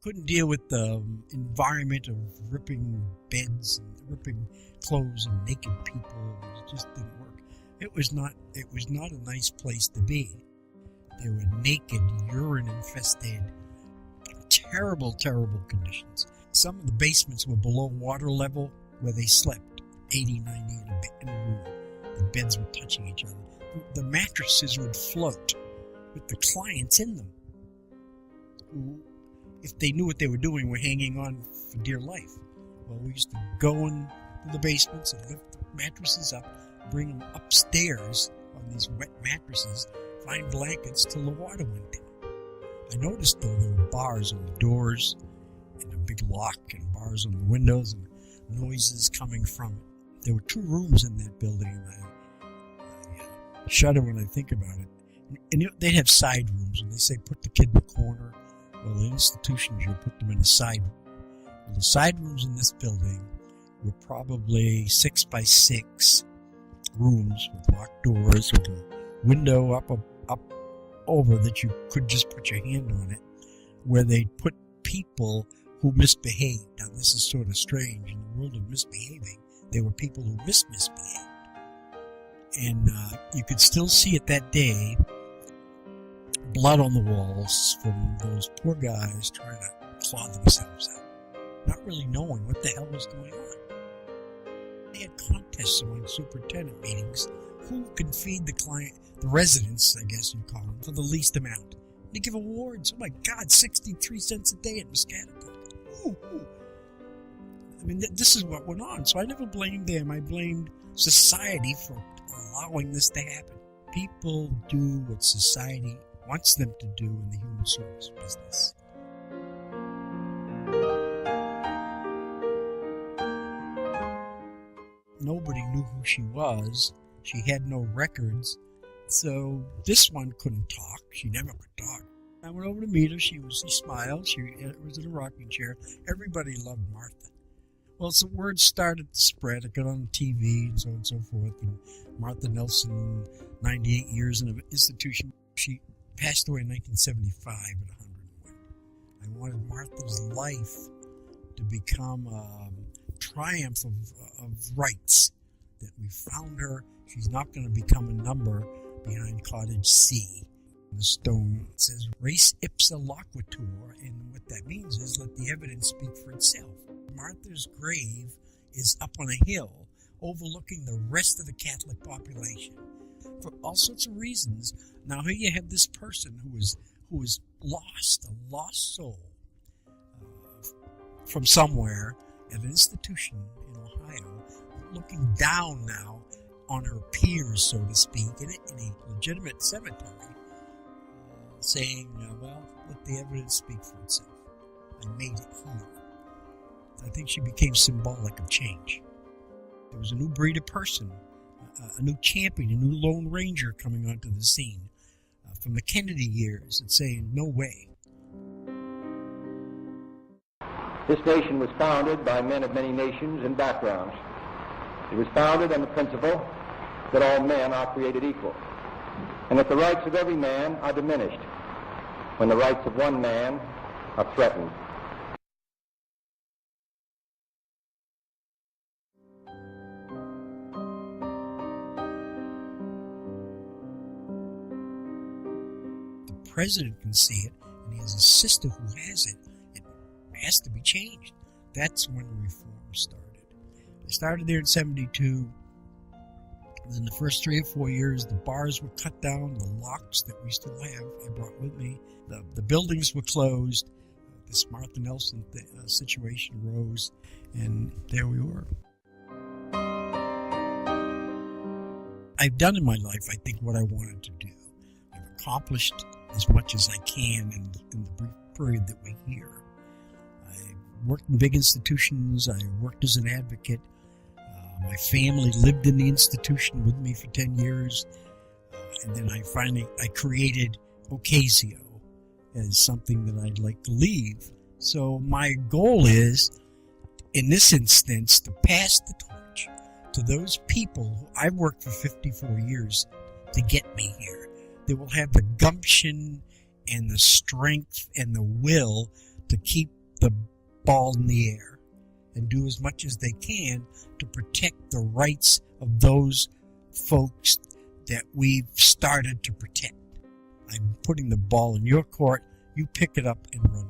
Couldn't deal with the environment of ripping beds and ripping clothes and naked people. It just didn't work. It was not a nice place to be. They were naked, urine infested, terrible conditions. Some of the basements were below water level where they slept, 80, 90 in a room. The beds were touching each other. The mattresses would float with the clients in them, who, if they knew what they were doing, were hanging on for dear life. Well, we used to go into the basements and lift the mattresses up, bring them upstairs on these wet mattresses, find blankets till the water went down. I noticed, though, there were bars on the doors and a big lock and bars on the windows and noises coming from it. There were 2 rooms in that building, and I shudder when I think about it. And they'd have side rooms, and they say put the kid in the corner. Well, the institutions, you put them in a side room. Well, the side rooms in this building were probably 6 by 6 rooms with locked doors with a window up over that you could just put your hand on it, where they put people who misbehaved. Now, this is sort of strange. In the world of misbehaving, there were people who misbehaved. And you could still see it that day, blood on the walls from those poor guys trying to claw themselves out, not really knowing what the hell was going on. They had contests among superintendent meetings. Who can feed the residents, I guess you'd call them, for the least amount? They give awards. Oh my God, 63 cents a day at Muscatatuck. Ooh. I mean, this is what went on. So I never blamed them. I blamed society for allowing this to happen. People do what society wants them to do in the human service business. Nobody knew who she was. She had no records. So this one couldn't talk. She never could talk. I went over to meet her. She smiled. She was in a rocking chair. Everybody loved Martha. Well, so word started to spread. It got on TV and so on and so forth. And Martha Nelson, 98 years in an institution. She passed away in 1975 at 101. I wanted Martha's life to become a triumph of rights. That we found her. She's not going to become a number behind Cottage C. The stone says res ipsa loquitur, and what that means is let the evidence speak for itself. Martha's grave is up on a hill overlooking the rest of the Catholic population for all sorts of reasons. Now here you have this person who was lost, a lost soul from somewhere at an institution in Ohio, looking down now on her peers, so to speak, in a legitimate cemetery, saying, well, let the evidence speak for itself. I made it here. I think she became symbolic of change. There was a new breed of person, a new champion, a new Lone Ranger coming onto the scene from the Kennedy years and saying, no way. This nation was founded by men of many nations and backgrounds. It was founded on the principle that all men are created equal, and that the rights of every man are diminished when the rights of one man are threatened. The president can see it, and he has a sister who has it. It has to be changed. That's when reform started. It started there in 72. In the first 3 or 4 years, the bars were cut down, the locks that we still have, I brought with me. The buildings were closed. This Martha Nelson situation arose, and there we were. I've done in my life, I think, what I wanted to do. accomplished as much as I can in the brief period that we're here. I worked in big institutions. I worked as an advocate. My family lived in the institution with me for 10 years. And then I created Ocasio as something that I'd like to leave. So my goal is, in this instance, to pass the torch to those people who I've worked for 54 years to get me here. They will have the gumption and the strength and the will to keep the ball in the air and do as much as they can to protect the rights of those folks that we've started to protect. I'm putting the ball in your court. You pick it up and run